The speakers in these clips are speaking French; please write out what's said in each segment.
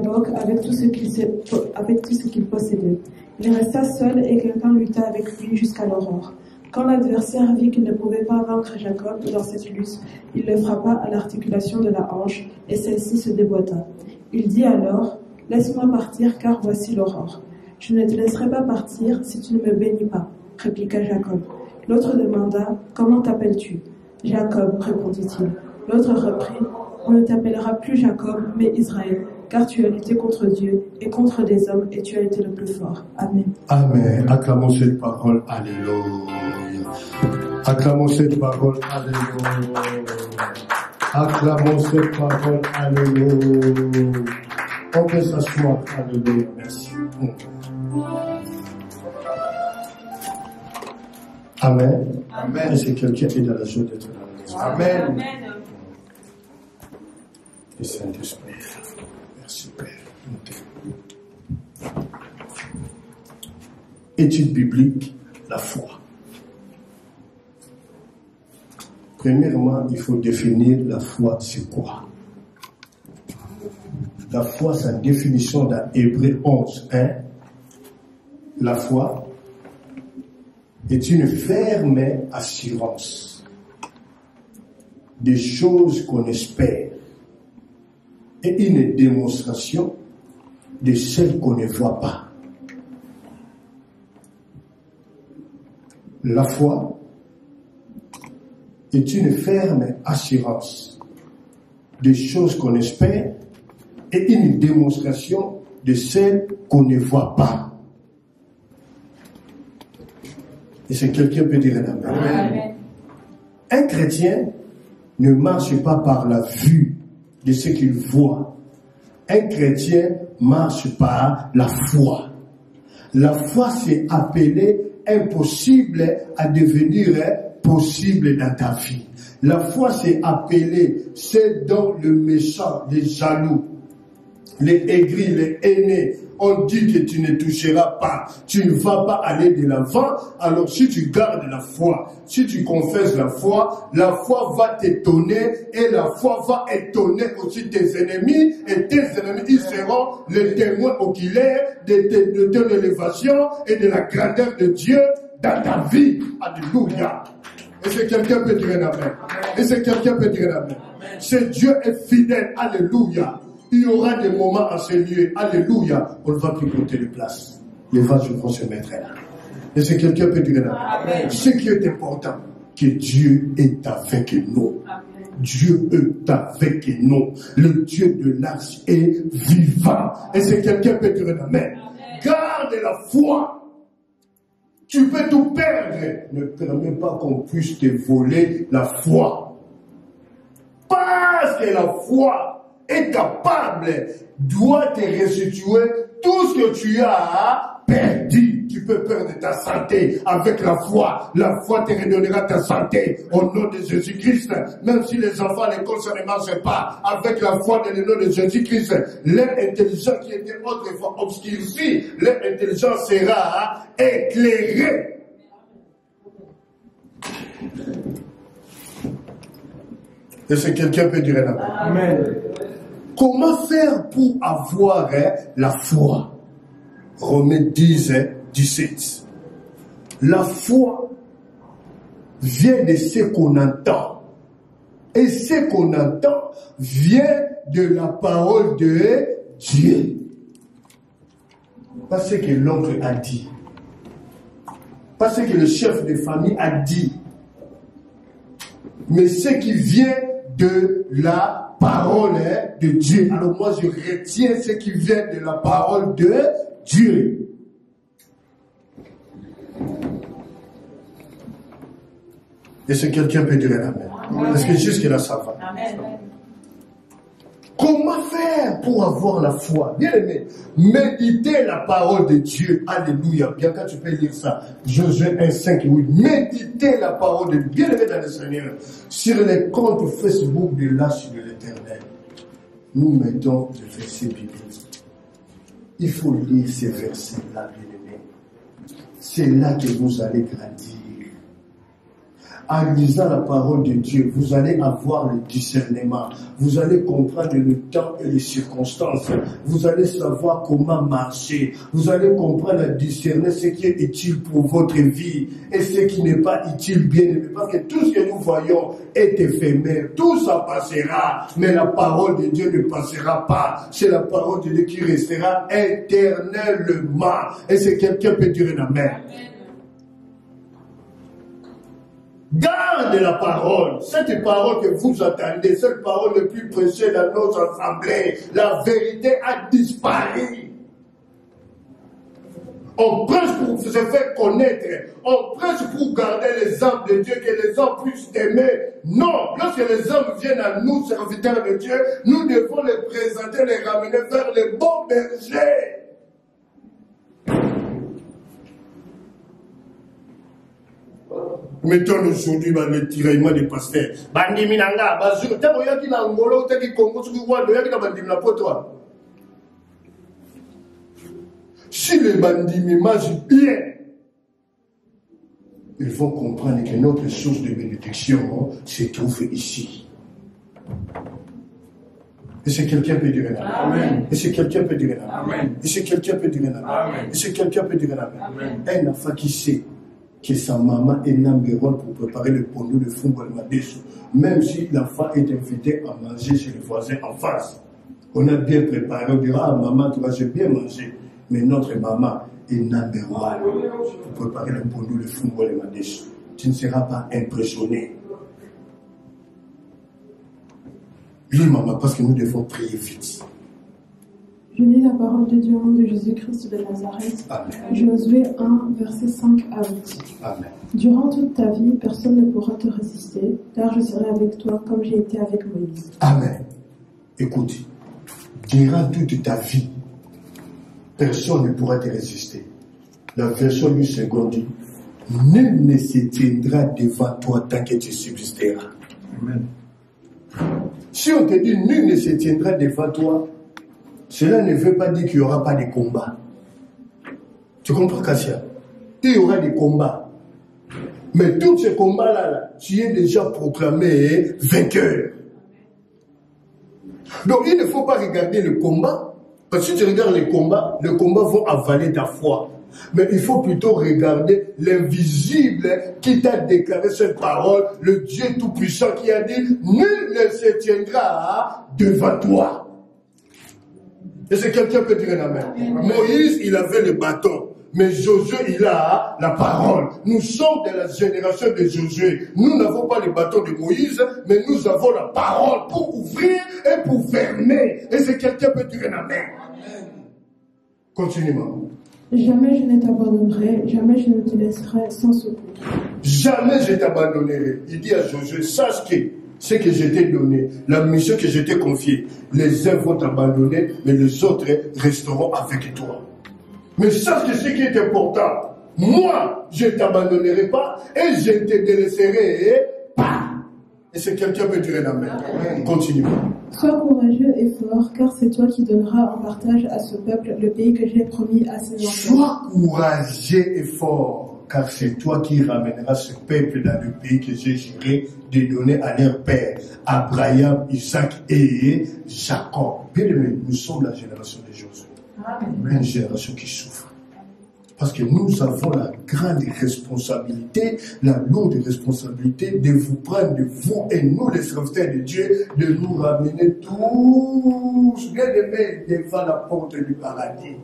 donc avec tout ce qu'il possédait. Il resta seul et quelqu'un lutta avec lui jusqu'à l'aurore. Quand l'adversaire vit qu'il ne pouvait pas vaincre Jacob dans cette lutte, il le frappa à l'articulation de la hanche, et celle-ci se déboîta. Il dit alors, « Laisse-moi partir, car voici l'aurore. » « Je ne te laisserai pas partir si tu ne me bénis pas, » répliqua Jacob. L'autre demanda, « Comment t'appelles-tu » ? « Jacob, répondit-il. L'autre reprit, « On ne t'appellera plus Jacob, mais Israël, car tu as lutté contre Dieu et contre les hommes, et tu as été le plus fort. » Amen. Amen. Acclamons cette parole. Alléluia. Acclamons cette parole. Alléluia. Acclamons cette parole. Alléluia. On peut s'asseoir. Alléluia. Merci. Amen. Amen. Et c'est quelqu'un qui est dans la joie d'être dans la maison. Amen. Amen. Et Saint-Esprit. Merci Père. Étude biblique, la foi. Premièrement, il faut définir la foi, c'est quoi? La foi, sa définition dans Hébreux 11, 1. La foi est une ferme assurance des choses qu'on espère et une démonstration de celles qu'on ne voit pas. La foi est une ferme assurance des choses qu'on espère et une démonstration de celles qu'on ne voit pas. Et c'est quelqu'un peut dire Amen. Amen. Un chrétien ne marche pas par la vue de ce qu'il voit. Un chrétien marche par la foi. La foi, c'est appelé impossible à devenir possible dans ta vie. La foi, c'est appelé c'est dont le méchant, les jaloux, les aigris, les haineux, on dit que tu ne toucheras pas, tu ne vas pas aller de l'avant. Alors si tu gardes la foi, si tu confesses la foi va t'étonner et la foi va étonner aussi tes ennemis et tes ennemis, ils seront les témoins oculaires de ton élévation et de la grandeur de Dieu dans ta vie. Alléluia. Et c'est quelqu'un peut dire Amen. Et c'est quelqu'un peut dire Amen. C'est Dieu est fidèle. Alléluia. Il y aura des moments à ce lieu. Alléluia. On ne va plus compter les places. Les vases vont se mettre là. Et c'est quelqu'un peut dire Amen. Ce qui est important, que Dieu est avec nous. Amen. Dieu est avec nous. Le Dieu de l'Arche est vivant. Et c'est quelqu'un peut dire Amen. Garde la foi. Tu peux tout perdre. Ne permets pas qu'on puisse te voler la foi. Parce que la foi est capable, doit te restituer tout ce que tu as perdu. Tu peux perdre ta santé avec la foi. La foi te redonnera ta santé au nom de Jésus-Christ. Même si les enfants à l'école, ça ne marche pas. Avec la foi dans le nom de Jésus-Christ, leur intelligence qui était autrefois obscurcie, leur intelligence sera éclairée. Et c'est quelqu'un peut dire Amen. Amen. Comment faire pour avoir la foi? Romains 10, 17. La foi vient de ce qu'on entend. Et ce qu'on entend vient de la parole de Dieu. Pas ce que l'oncle a dit. Pas ce que le chef de famille a dit. Mais ce qui vient de la parole de Dieu. Alors moi je retiens ce qui vient de la parole de Dieu. Et si quelqu'un peut dire Amen. Parce que jusque là ça va. Amen. Comment faire pour avoir la foi? Bien aimé, méditer la parole de Dieu. Alléluia. Bien quand tu peux lire ça. Josué 1:5, oui. Méditer la parole de Dieu. Bien aimé dans le Seigneur. Sur les comptes Facebook de l'Arche de l'Éternel, nous mettons le verset biblique. Il faut lire ces versets-là, bien aimé. C'est là que vous allez grandir. En lisant la parole de Dieu, vous allez avoir le discernement. Vous allez comprendre le temps et les circonstances. Vous allez savoir comment marcher. Vous allez comprendre et discerner ce qui est utile pour votre vie et ce qui n'est pas utile, bien aimé. Parce que tout ce que nous voyons est éphémère. Tout ça passera, mais la parole de Dieu ne passera pas. C'est la parole de Dieu qui restera éternellement. Et c'est quelqu'un peut dire un amen. Garde la parole, cette parole que vous entendez, cette parole le plus précieuse dans nos assemblées. La vérité a disparu. On prêche pour se faire connaître, on prêche pour garder les âmes de Dieu, que les hommes puissent aimer. Non, lorsque les hommes viennent à nous, serviteurs de Dieu, nous devons les présenter, les ramener vers les bons bergers. Mettons aujourd'hui le tiraillement des pasteurs. Bandiminanga, bazur, t'as rien qui n'a ngolo, t'as qui Congo, tu vois, t'as qui n'a bandimina pour toi. Si les bandits mangent bien, ils vont comprendre que notre source de bénédiction se trouve ici. Et si quelqu'un peut dire un amen. Et si quelqu'un peut dire un amen. Et si quelqu'un peut dire un amen. Et si quelqu'un peut dire un amen. Un enfant qui sait que sa maman est number one pour préparer le pondou de football Madesso, même si l'enfant est invité à manger chez le voisin en face. On a bien préparé, on dira, ah maman, tu vas bien manger. Mais notre maman est number one pour préparer le pondou de football Madesso. Tu ne seras pas impressionné. Oui, maman, parce que nous devons prier vite. Je lis la parole de Dieu au nom de Jésus-Christ de Nazareth. Amen. Josué 1, versets 5 à 8. Amen. Durant toute ta vie, personne ne pourra te résister, car je serai avec toi comme j'ai été avec Moïse. Amen. Écoute, durant toute ta vie, personne ne pourra te résister. La version du second dit, nul ne se tiendra devant toi tant que tu subsisteras. Amen. Si on te dit nul ne se tiendra devant toi, cela ne veut pas dire qu'il n'y aura pas de combat. Tu comprends, Kassia? Il y aura des combats. Mais tous ces combats-là, tu es déjà proclamé vainqueur. Donc il ne faut pas regarder le combat. Parce que si tu regardes les combats vont avaler ta foi. Mais il faut plutôt regarder l'invisible qui t'a déclaré cette parole, le Dieu Tout-Puissant qui a dit, nul ne se tiendra devant toi. Et c'est quelqu'un qui peut dire un amen. Moïse, il avait le bâton. Mais Josué, il a la parole. Nous sommes de la génération de Josué. Nous n'avons pas le bâton de Moïse, mais nous avons la parole pour ouvrir et pour fermer. Et c'est quelqu'un qui peut dire un amen. Continue, maman. Jamais je ne t'abandonnerai, jamais je ne te laisserai sans secours. Jamais je t'abandonnerai. Il dit à Josué, sache que ce que je t'ai donné, la mission que je t'ai confiée, les uns vont t'abandonner, mais les autres resteront avec toi. Mais sache que ce qui est important, moi, je ne t'abandonnerai pas et je ne te délaisserai pas. Et c'est quelqu'un qui peut dire un amen. Continue. Sois courageux et fort, car c'est toi qui donneras en partage à ce peuple le pays que j'ai promis à ses enfants. Sois courageux et fort, car c'est toi qui ramèneras ce peuple dans le pays que j'ai juré de donner à leur père, Abraham, Isaac et Jacob. Bien aimé, nous sommes la génération de Josué. Une génération qui souffre. Parce que nous avons la grande responsabilité, la lourde responsabilité de vous prendre de vous et nous, les serviteurs de Dieu, de nous ramener tous, bien aimés, devant la porte du paradis.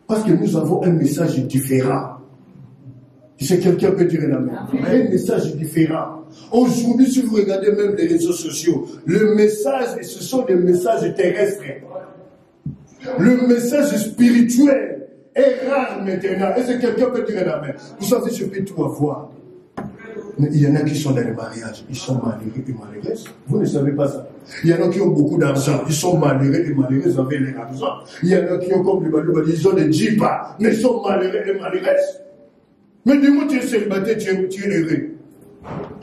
Parce que nous avons un message différent. Et c'est quelqu'un qui peut dire un amen. Un message différent. Aujourd'hui, si vous regardez même les réseaux sociaux, le message, ce sont des messages terrestres. Le message spirituel est rare maintenant. Et c'est quelqu'un qui peut dire un amen. Vous savez, je peux tout avoir. Mais il y en a qui sont dans les mariages. Ils sont malheureux et malheureuses. Vous ne savez pas ça. Il y en a qui ont beaucoup d'argent. Ils sont malheureux et malheureuses avec leur argent. Il y en a qui ont comme les malheureux. Ils ont des djibas. Mais ils sont malheureux et malheureuses. Mais dis-moi, tu es célibataire, tu es heureux.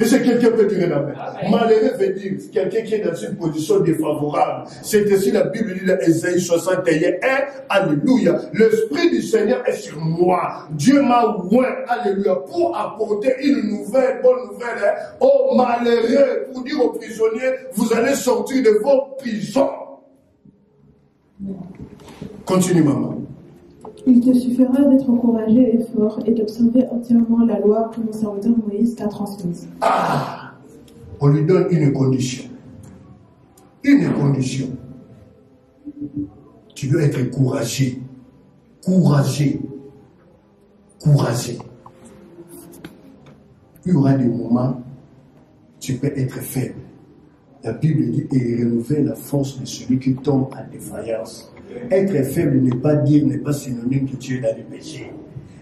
Et c'est quelqu'un peut dire amen. Malheureux veut dire quelqu'un qui est dans une position défavorable. C'est ainsi la Bible dit dans Ésaïe 61, alléluia. L'Esprit du Seigneur est sur moi. Dieu m'a oint, alléluia, pour apporter une nouvelle, bonne nouvelle, aux malheureux, pour dire aux prisonniers, vous allez sortir de vos prisons. Continue, maman. Il te suffira d'être encouragé et fort et d'observer entièrement la loi que mon serviteur Moïse t'a transmise. Ah! On lui donne une condition. Une condition. Tu dois être courageux. Courageux. Courageux. Il y aura des moments où tu peux être faible. La Bible dit et renouveler la force de celui qui tombe en défaillance. Être faible n'est pas synonyme que tu es dans le péché.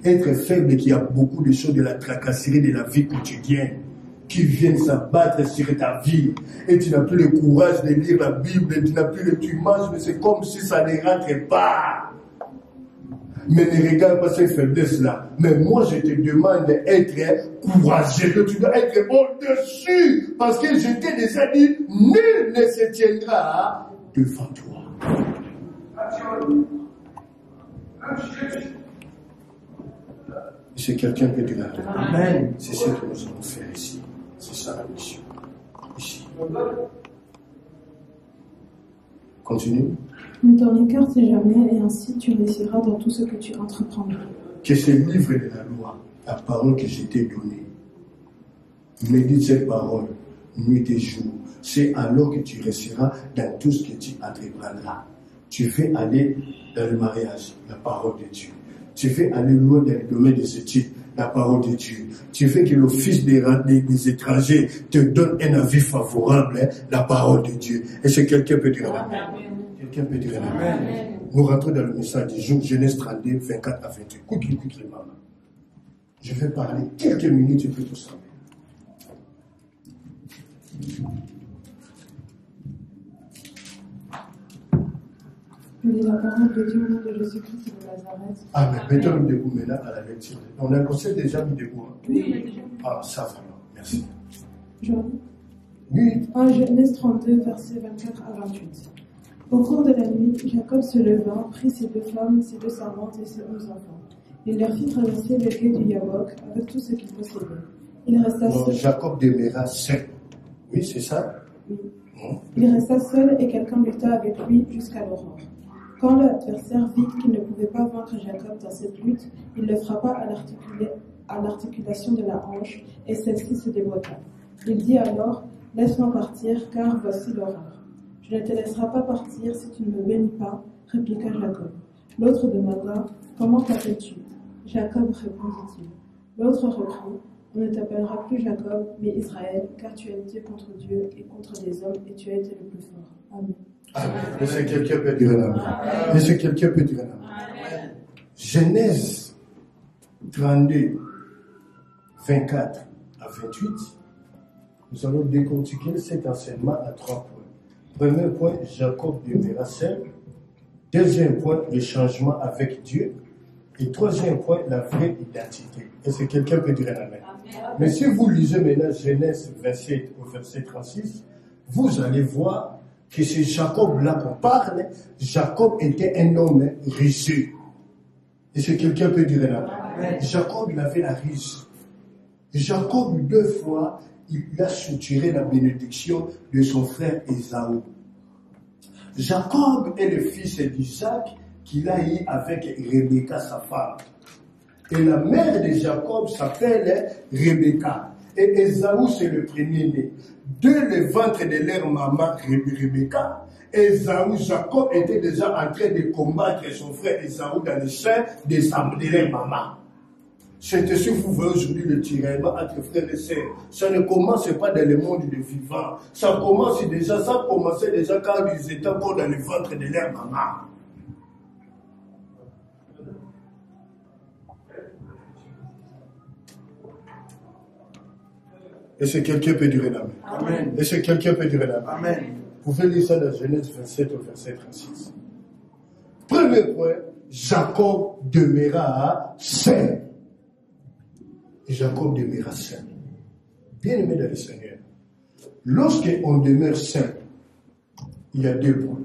Être faible, qu'il y a beaucoup de choses de la tracasserie de la vie quotidienne qui viennent s'abattre sur ta vie. Et tu n'as plus le courage de lire la Bible, tu n'as plus le courage, mais c'est comme si ça ne rentre pas. Mais ne regarde pas ces faiblesses-là. Mais moi, je te demande d'être courageux, que tu dois être au-dessus. Parce que je t'ai déjà dit, nul ne se tiendra devant toi. C'est quelqu'un qui dit amen. C'est ce que nous allons faire ici. C'est ça la mission. Ici. Continue. Ne t'en écarte jamais et ainsi tu réussiras dans tout ce que tu entreprendras. Que ce livre de la loi, la parole que je t'ai donnée, médite cette parole nuit et jour. C'est alors que tu réussiras dans tout ce que tu entreprendras. Tu fais aller dans le mariage, la parole de Dieu. Tu fais aller loin dans le domaine des études, la parole de Dieu. Tu fais que l'office des étrangers te donne un avis favorable, la parole de Dieu. Et c'est quelqu'un peut dire amen. Quelqu'un peut dire amen. Nous rentrons dans le message du jour, Genèse 32, 24 à 28. Quick les mamans. Je vais parler quelques minutes et puis tout ça. La parole de Dieu au nom de Jésus-Christ de Nazareth. Amen. Mettons-nous debout maintenant à la lecture. On a conseil déjà mis debout. Oui. Ah, ça va. Merci. Oui. En Genèse 32, versets 24 à 28. Au cours de la nuit, Jacob se leva, prit ses 2 femmes, ses 2 servantes et ses 11 enfants. Il leur fit traverser le quai du Yabok avec tout ce qu'il possédait. Il resta seul. Jacob demeura seul. Oui, c'est ça? Oui. Il resta seul et quelqu'un lutta avec lui jusqu'à l'aurore. Quand l'adversaire vit qu'il ne pouvait pas vaincre Jacob dans cette lutte, il le frappa à l'articulation de la hanche et celle-ci se débloqua. Il dit alors, « Laisse-moi partir, car voici l'horreur. » « Je ne te laisserai pas partir si tu ne me bénis pas, » répliqua Jacob. L'autre demanda, « Comment t'appelles-tu » Jacob répondit-il. L'autre reprit, « On ne t'appellera plus Jacob, mais Israël, car tu as lutté contre Dieu et contre les hommes, et tu as été le plus fort. Amen. » Amen. Est-ce que quelqu'un peut dire un amen? Est-ce que quelqu'un peut dire un amen? Genèse 32, 24 à 28, nous allons décortiquer cet enseignement à 3 points. Premier point, Jacob demeura seul. Deuxième point, le changement avec Dieu. Et troisième point, la vraie identité. Est-ce que quelqu'un peut dire un amen? Mais si vous lisez maintenant Genèse 27 au verset 36, vous allez voir que c'est Jacob-là qu'on parle. Jacob était un homme riche. Est-ce que quelqu'un peut dire un amen? Jacob, il avait la riche. Jacob, 2 fois, il a soutiré la bénédiction de son frère Ésaü. Jacob est le fils d'Isaac qu'il a eu avec Rebecca, sa femme. Et la mère de Jacob s'appelle Rebecca. Et Ésaü, c'est le premier-né. De le ventre de leur maman Rebecca, Ésaü, Jacob était déjà en train de combattre son frère Ésaü dans le sein de leur maman. C'est ainsi que vous voyez aujourd'hui le tiraillement entre frères et sœurs. Ça ne commence pas dans le monde des vivants. Ça commençait déjà quand ils étaient encore dans le ventre de leur maman. Est-ce que quelqu'un peut dire un amen? Est-ce que quelqu'un peut dire un amen? Vous pouvez lire ça dans Genèse 27 au verset 36. Premier point, Jacob demeura seul. Et Jacob demeura seul. Bien-aimés dans le Seigneur, lorsqu'on demeure saint, il y a 2 points.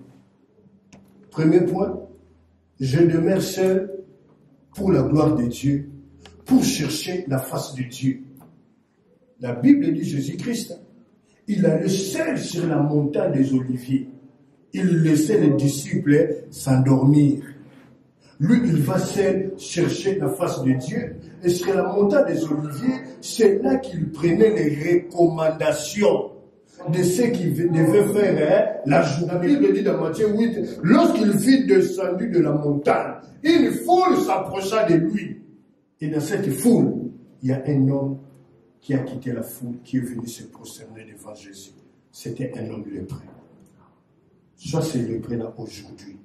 Premier point, je demeure seul pour la gloire de Dieu, pour chercher la face de Dieu. La Bible dit Jésus-Christ, il allait seul sur la montagne des Oliviers. Il laissait les disciples s'endormir. Lui, il va seul chercher la face de Dieu. Et sur la montagne des Oliviers, c'est là qu'il prenait les recommandations de ce qu'il devait faire la journée. La Bible dit dans Matthieu 8, lorsqu'il fut descendu de la montagne, une foule s'approcha de lui. Et dans cette foule, il y a un homme qui a quitté la foule, qui est venu se prosterner devant Jésus. C'était un homme lépreux. Soit c'est lépreux là aujourd'hui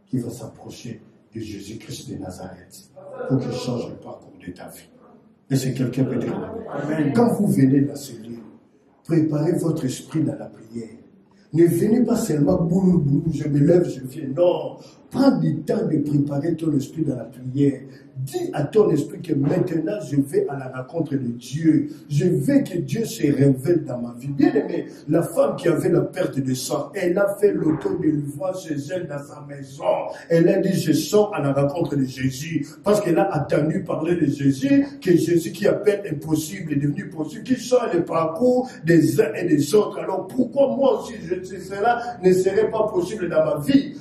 qui va s'approcher de Jésus-Christ de Nazareth pour qu'il change le parcours de ta vie. Et c'est quelqu'un peut dire Amen. Quand vous venez dans ce lieu, préparez votre esprit dans la prière. Ne venez pas seulement boulou, boulou, je me lève, je viens. Non, prends du temps de préparer ton esprit dans la prière. Dis à ton esprit que maintenant je vais à la rencontre de Dieu. Je veux que Dieu se révèle dans ma vie. Bien aimé, la femme qui avait la perte de sang, elle a fait l'auto-délivrance chez elle dans sa maison. Elle a dit, je sors à la rencontre de Jésus. Parce qu'elle a attendu parler de Jésus, que Jésus qui appelle impossible est devenu possible, qui change le parcours des uns et des autres. Alors pourquoi moi aussi, cela ne serait pas possible dans ma vie?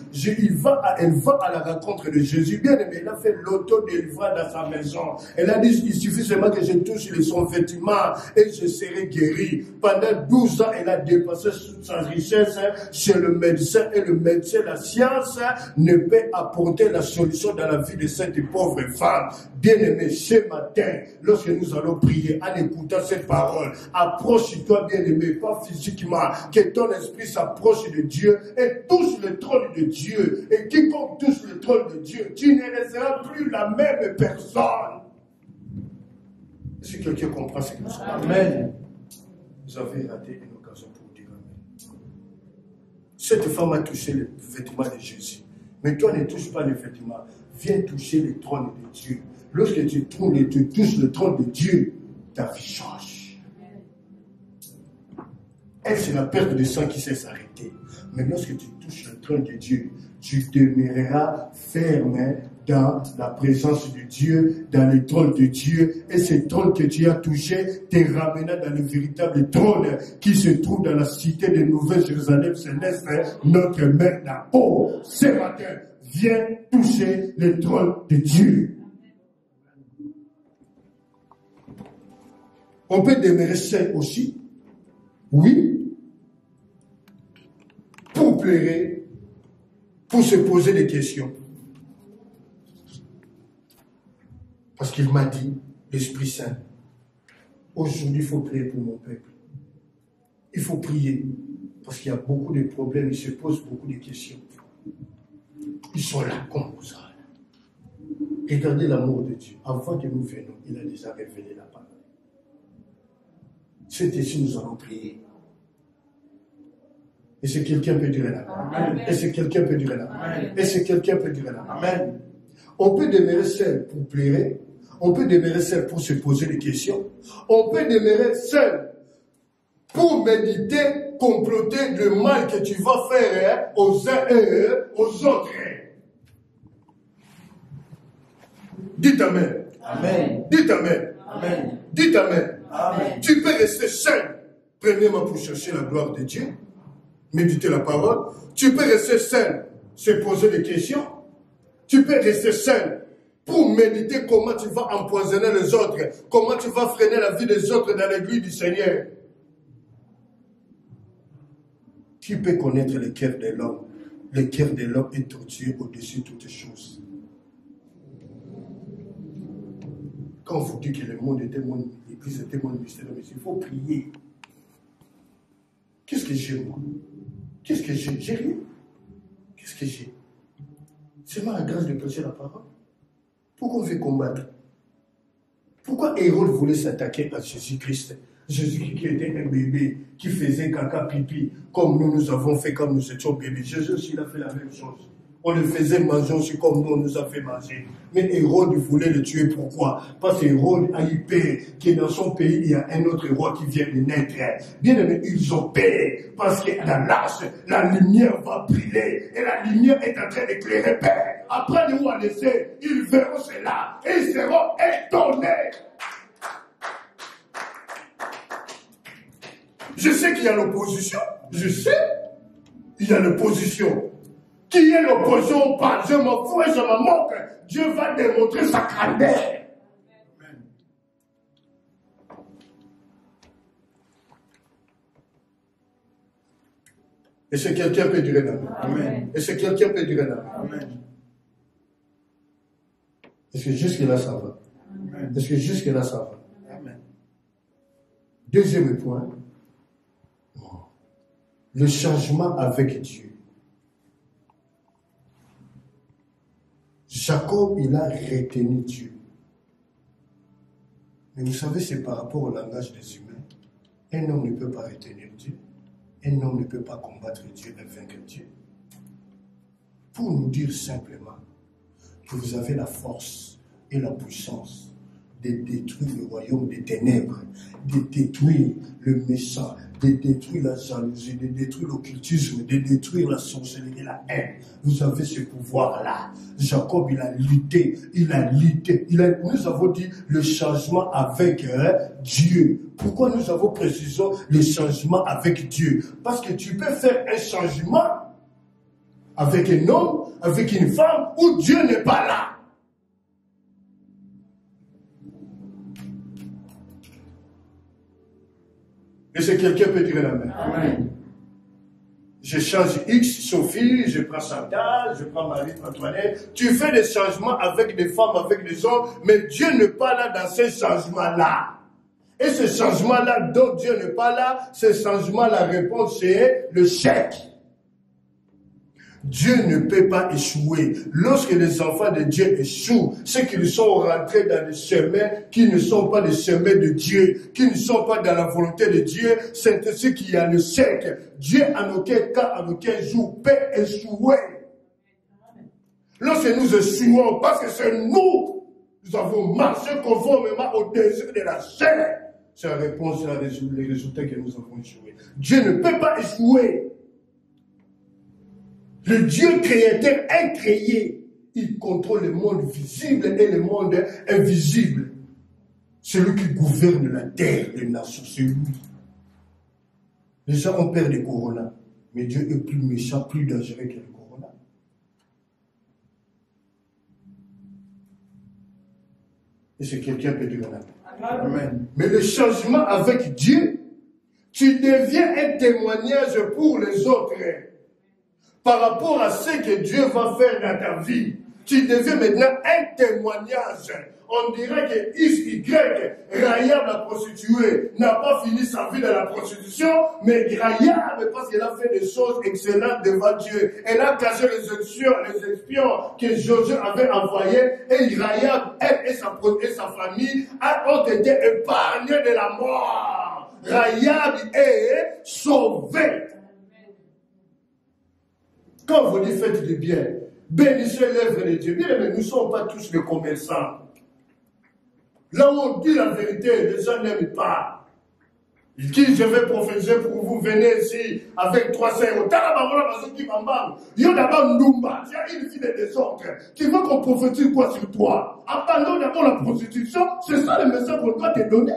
Elle va à la rencontre de Jésus. Bien aimé, elle a fait l'auto-délivrance dans sa maison. Elle a dit, il suffit seulement que je touche son vêtement et je serai guéri. Pendant 12 ans, elle a dépassé toute sa richesse chez le médecin, et le médecin, la science, ne peut apporter la solution dans la vie de cette pauvre femme. Bien aimé, ce matin, lorsque nous allons prier, en écoutant cette parole, approche-toi, bien aimé, pas physiquement, que ton esprit s'approche de Dieu et touche le trône de Dieu. Et quiconque touche le trône de Dieu, tu ne resteras plus la même personne. Si quelqu'un comprend ce que nous sommes. Amen. Vous avez raté une occasion pour dire Amen. Cette femme a touché le vêtement de Jésus. Mais toi, ne touche pas le vêtement. Viens toucher le trône de Dieu. Lorsque tu touches le trône de Dieu, ta vie change. Elle, c'est la perte de sang qui s'est arrêtée. Mais lorsque tu touches le trône de Dieu, tu demeureras ferme dans la présence de Dieu, dans le trône de Dieu. Et ce trône que tu as touché te ramena dans le véritable trône qui se trouve dans la cité de Nouvelle-Jérusalem céleste, notre mère d'en haut. Ce matin, viens toucher le trône de Dieu. On peut demeurer seul aussi. Oui. Pour pleurer, pour se poser des questions. Parce qu'il m'a dit, l'Esprit Saint, aujourd'hui il faut prier pour mon peuple. Il faut prier. Parce qu'il y a beaucoup de problèmes, ils se posent beaucoup de questions. Ils sont là comme vous. Regardez l'amour de Dieu. Avant que nous venions, il a déjà révélé la parole. C'est ici nous allons prier. Et si quelqu'un peut dire Amen. Et si quelqu'un peut dire Amen. Et si quelqu'un peut dire Amen. On peut demeurer seul pour pleurer. On peut demeurer seul pour se poser des questions. On peut demeurer seul pour méditer, comploter le mal que tu vas faire aux uns et aux autres. Dites Amen. Amen. Dites Amen. Amen. Dites Amen. Amen. Tu peux rester seul, premièrement pour chercher la gloire de Dieu, méditer la parole. Tu peux rester seul, se poser des questions. Tu peux rester seul pour méditer comment tu vas empoisonner les autres, comment tu vas freiner la vie des autres dans l'église du Seigneur. Qui peut connaître le cœur de l'homme? Le cœur de l'homme est tortueux au-dessus de toutes choses. Quand on vous dit que le monde était mon église, était mon mystère, mais il faut prier. Qu'est-ce que j'ai, moi? Qu'est-ce que j'ai? J'ai rien. Qu'est-ce que j'ai? C'est moi la grâce de prêcher la parole. Pourquoi on veut combattre? Pourquoi Hérode voulait s'attaquer à Jésus-Christ? Jésus qui était un bébé, qui faisait caca pipi, comme nous avons fait quand nous étions bébés. Jésus aussi, il a fait la même chose. On le faisait manger aussi comme nous, on nous a fait manger. Mais Hérode voulait le tuer. Pourquoi? Parce que Hérode a eu peur que dans son pays, il y a un autre roi qui vient de naître. Bien aimé, ils ont peur. Parce que dans l'âge, la lumière va briller. Et la lumière est en train d'éclairer Père. Après nous, on laisser, ils verront cela. Et ils seront étonnés. Je sais qu'il y a l'opposition. Je sais. Il y a l'opposition. Qui est l'opposition par je m'en fous et je m'en moque. Dieu va démontrer sa grandeur. Amen. Et si quelqu'un peut dire Amen. Et si quelqu'un peut dire Amen. Est-ce que jusque-là ça va? Amen. Est-ce que jusque-là ça va? Amen. Deuxième point. Le changement avec Dieu. Jacob, il a retenu Dieu. Mais vous savez, c'est par rapport au langage des humains. Un homme ne peut pas retenir Dieu. Un homme ne peut pas combattre Dieu et vaincre Dieu. Pour nous dire simplement que vous avez la force et la puissance de détruire le royaume des ténèbres, de détruire le méchant, de détruire la jalousie, de détruire l'occultisme, de détruire la sorcellerie et la haine. Vous avez ce pouvoir-là. Jacob, il a lutté. Nous avons dit le changement avec Dieu. Pourquoi nous avons précisé le changement avec Dieu? Parce que tu peux faire un changement avec un homme, avec une femme, où Dieu n'est pas là. Et si quelqu'un peut dire Amen. Amen. Je change X, Sophie, je prends Chantal, je prends Marie-Antoinette. Tu fais des changements avec des femmes, avec des hommes, mais Dieu n'est pas là dans ces changements-là. Et ce changement-là, dont Dieu n'est pas là, ce changement, la réponse c'est le chèque. Dieu ne peut pas échouer. Lorsque les enfants de Dieu échouent, c'est qu'ils sont rentrés dans des chemins qui ne sont pas des chemins de Dieu, qui ne sont pas dans la volonté de Dieu, c'est ainsi qu'il y a le chèque. Dieu, en aucun cas, en aucun jour, peut échouer. Lorsque nous échouons, parce que c'est nous avons marché conformément au désir de la chair, c'est la réponse à les résultats que nous avons échoué. Dieu ne peut pas échouer. Le Dieu créateur incréé, il contrôle le monde visible et le monde invisible. Celui qui gouverne la terre, les nations, c'est lui. Les gens ont peur des coronas, mais Dieu est plus méchant, plus dangereux que le corona. Et c'est quelqu'un peut dire Amen. Mais le changement avec Dieu, tu deviens un témoignage pour les autres. Par rapport à ce que Dieu va faire dans ta vie, tu deviens maintenant un témoignage. On dirait que Y, Rahab la prostituée, n'a pas fini sa vie dans la prostitution, mais Rahab, parce qu'elle a fait des choses excellentes devant Dieu, elle a caché les espions que Josué avait envoyés, et Rahab, elle et sa famille ont été épargnés de la mort. Rahab est sauvée. Quand vous dites faites du bien, bénissez l'œuvre de Dieu. Bien, mais nous ne sommes pas tous des commerçants. Là où on dit la vérité, les gens n'aiment pas. Il dit, je vais prophétiser pour vous, venez ici avec 300 euros. Il y a d'abord Ndumba, tu as une fille des autres. Tu veux qu'on prophétise quoi sur toi? Abandonne d'abord la prostitution, c'est ça le message qu'on doit te donner.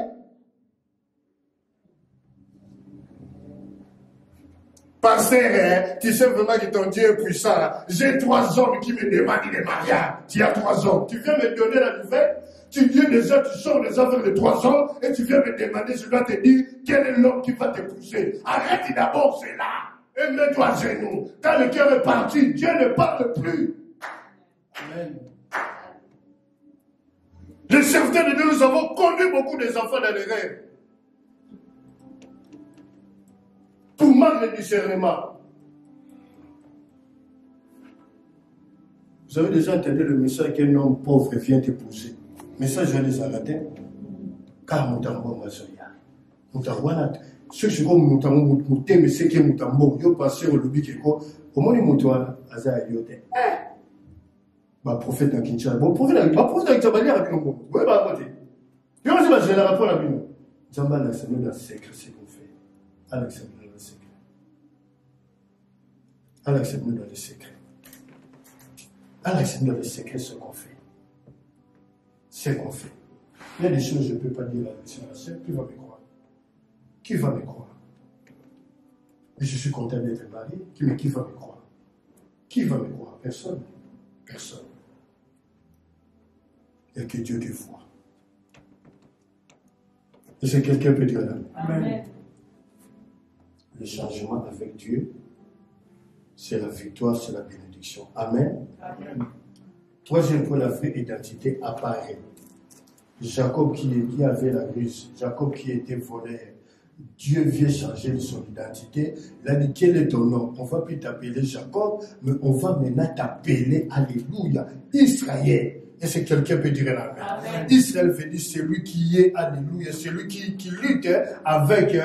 Pasteur, tu sais vraiment que ton Dieu est puissant. J'ai 3 hommes qui me demandent des mariages. Tu as 3 hommes. Tu viens me donner la nouvelle. Tu viens déjà, tu sors des affaires de 3 hommes et tu viens me demander, je dois te dire, quel est l'homme qui va te pousser. Arrête d'abord cela et mets-toi à genoux. Quand le cœur est parti, Dieu ne parle plus. Amen. Les serviteurs de Dieu, nous avons connu beaucoup des enfants dans les rêves. Pour manque de discernement. Vous avez déjà entendu le message qu'un homme pauvre vient t'épouser. Message vers les Aladins. Car Moutangwa Mazoya. Moutangwa, ceux qui sont montés, mais c'est qui est montambo, ils ont passé au lobby qui est quoi. Comment les moutons, Aza Yote? Bah, prophète dans Kinshasa. Bon, prophète dans Kinshasa, il y a un peu. Oui, bah, à côté. Il y a un génération à Bino. Zamba, l'accepte dans le secret, c'est qu'on fait. À l'accepte dans le secret. À l'accepte dans le secret. À l'accepte dans le secret, ce qu'on fait. C'est qu'on fait. Il y a des choses que je ne peux pas dire à la qui va me croire? Qui va me croire? Et je suis content d'être marié, mais qui va me croire? Qui va me croire? Personne. Personne. Il n'y a que Dieu qui voit. Et c'est quelqu'un peut dire là. Amen. Le changement avec Dieu, c'est la victoire, c'est la bénédiction. Amen. Amen. Troisième point, la vraie identité apparaît. Jacob qui avait la ruse, Jacob qui était voleur, Dieu vient changer son identité. Il a dit, quel est ton nom? On ne va plus t'appeler Jacob, mais on va maintenant t'appeler, alléluia, Israël. Et c'est quelqu'un peut dire Amen. Israël veut dire celui qui est, alléluia, celui qui lutte avec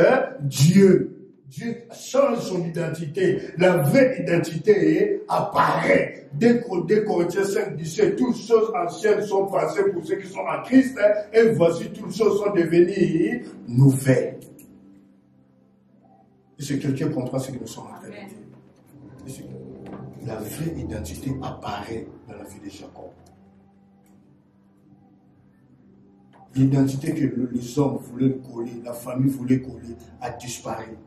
Dieu. Dieu change son identité. La vraie identité apparaît. Dès Corinthiens 5, 17, toutes choses anciennes sont passées pour ceux qui sont en Christ, et voici toutes choses sont devenues nouvelles. Et c'est quelqu'un qui comprend ce que nous sommes en train de dire. La vraie identité apparaît dans la vie de Jacob. L'identité que les hommes voulaient coller, la famille voulait coller, a disparu.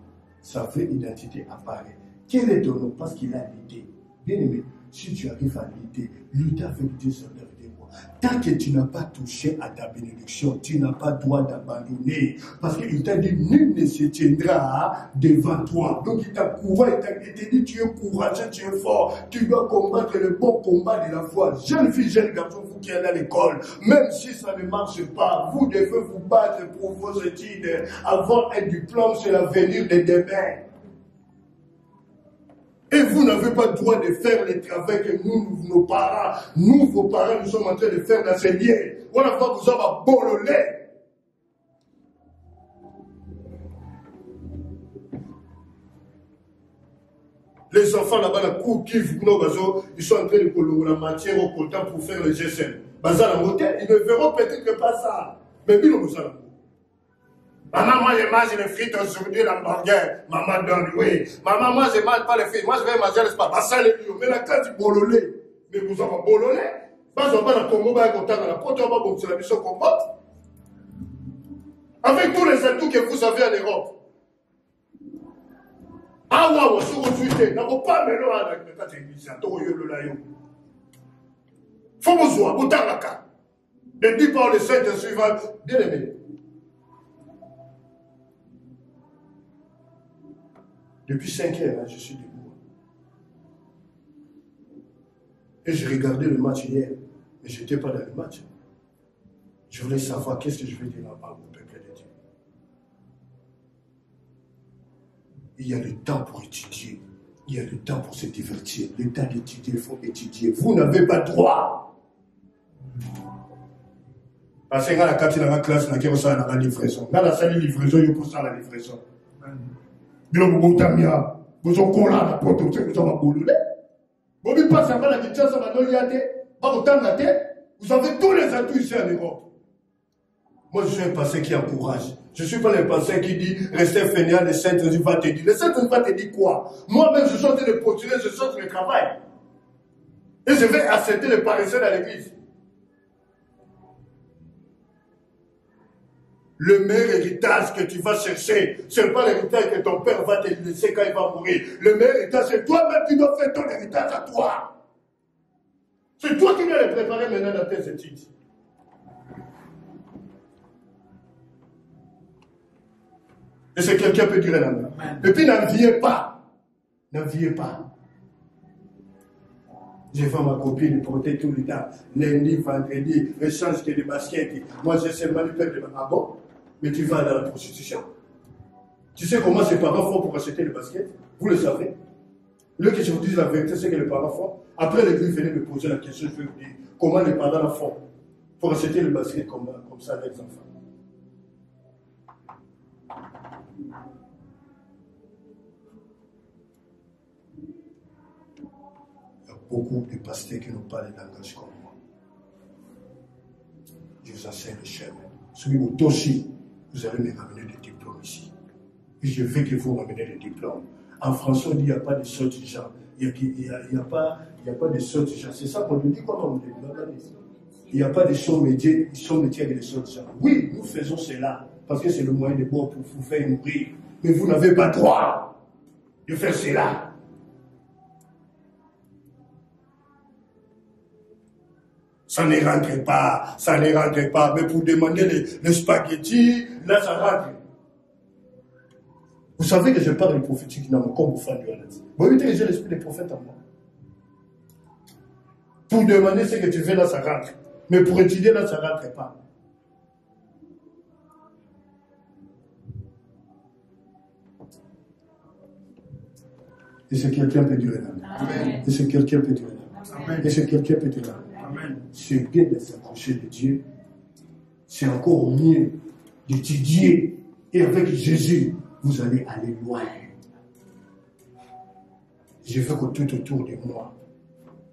Sa vraie identité apparaît. Quel est ton nom? Parce qu'il a l'idée. Bien aimé, si tu arrives à lutter avec Dieu sur l'œuvre de moi. Tant que tu n'as pas touché à ta bénédiction, tu n'as pas droit d'abandonner. Parce qu'il t'a dit, nul ne se tiendra devant toi. Donc il t'a couru, il t'a dit, tu es courageux, tu es fort. Tu dois combattre le bon combat de la foi. Jeune fille, jeune garçon, vous qui allez à l'école, même si ça ne marche pas, vous devez vous battre pour vos études. Avoir un diplôme, c'est l'avenir de demain. Et vous n'avez pas le droit de faire le travail que nous, nos parents, nous, vos parents, nous sommes en train de faire dans ces liens. On va vous avoir bololé. Les enfants là-bas, la cour qui ils sont en train de colorer la matière au coltan pour faire le GSM. Bazar la montée, ils ne verront peut-être pas ça. Mais nous, nous allons. Maman, moi je mange les frites aujourd'hui, l'hamburger. Maman donne, oui. Maman, moi je ne mange pas les frites. Moi je vais manger les pas ça les lions. Mais la carte du bololé. Mais vous avez bololé. Pas on va dans le Congo, va content dans la porte, on va bon, c'est la mission combat. Avec tous les atouts que vous avez en Europe. Ah waouh, sur le Twitter, n'a pas mélange avec le cas de l'église. Faut vous voir, vous t'en la carte. Ne dis pas les saints suivants. Bien aimé. Depuis 5 heures, je suis debout. Et j'ai regardé le match hier, mais je n'étais pas dans le match. Je voulais savoir qu'est-ce que je vais dire là-bas au peuple de Dieu. Il y a le temps pour étudier. Il y a le temps pour se divertir. Le temps d'étudier, il faut étudier. Vous n'avez pas droit. Parce que quand tu as la classe, il y a la livraison. Dans la salle de livraison, il y a la livraison. Vous avez tous les atouts ici en Europe. Moi, je suis un passé qui encourage. Je ne suis pas le passé qui dit restez fainéant, le Saint-Esprit va te dire. Le Saint-Esprit va te dire quoi? Moi-même, je suis en train de postuler, je cherche le travail. Et je vais accepter le paresseux dans l'église. Le meilleur héritage que tu vas chercher, ce n'est pas l'héritage que ton père va te laisser quand il va mourir. Le meilleur héritage, c'est toi-même qui dois faire ton héritage à toi. C'est toi qui dois le préparer maintenant dans tes études. Et c'est quelqu'un peut dire la main. Et puis n'enviez pas. N'enviez pas. J'ai fait ma copine porter tout le temps. Lundi, vendredi, échange que des baskets. Moi, j'ai seulement le père de ma. Ah bon? Mais tu vas dans la prostitution. Tu sais comment ses parents font pour acheter les baskets? Vous le savez. Le que je vous dis la vérité, c'est que les parents font. Après, l'église venait me poser la question, je vais vous dire comment les parents font pour acheter les baskets comme ça avec les enfants. beaucoup de pasteurs qui n'ont pas de langage comme moi. Je vous enseigne le chemin. Celui où aussi, vous allez me ramener des diplômes ici. Et je veux que vous ramenez des diplômes. En français, on dit qu'il n'y a pas de sortes gens. Il n'y a pas de sortes gens. C'est ça qu'on nous dit comment on dit. Il n'y a pas de son métier avec des sortes gens. Oui, nous faisons cela. Parce que c'est le moyen de bord pour vous faire nourrir. Mais vous n'avez pas droit de faire cela. Ça ne rentre pas, ça ne rentre pas. Mais pour demander les spaghettis, là ça rentre. Vous savez que je parle du prophétique dans mon corps, vous faites du honnête. Vous voyez que j'ai l'esprit des prophètes en moi. Pour demander ce que tu fais, là ça rentre. Mais pour étudier, là ça ne rentre pas. Et ce quelqu'un peut dire Amen. Et ce quelqu'un peut dire Amen. Et ce quelqu'un peut dire Amen. C'est bien de s'approcher de Dieu. C'est encore mieux d'étudier. Et avec Jésus, vous allez aller loin. Je veux que tout autour de moi,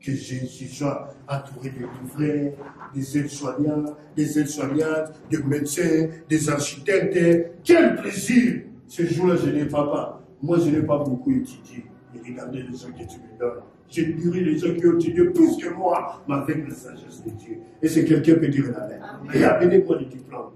que je sois entouré de frères, des aides-soignants, des aides-soignantes, des médecins, des architectes. Quel plaisir! Ce jour-là, je n'ai pas. Moi, je n'ai pas beaucoup étudié. Et regardez les gens que tu me donnes. J'ai nourri les gens qui ont étudié plus que moi, mais avec la sagesse de Dieu. Et c'est quelqu'un qui peut dire Amen. Et amenez-moi les diplômes.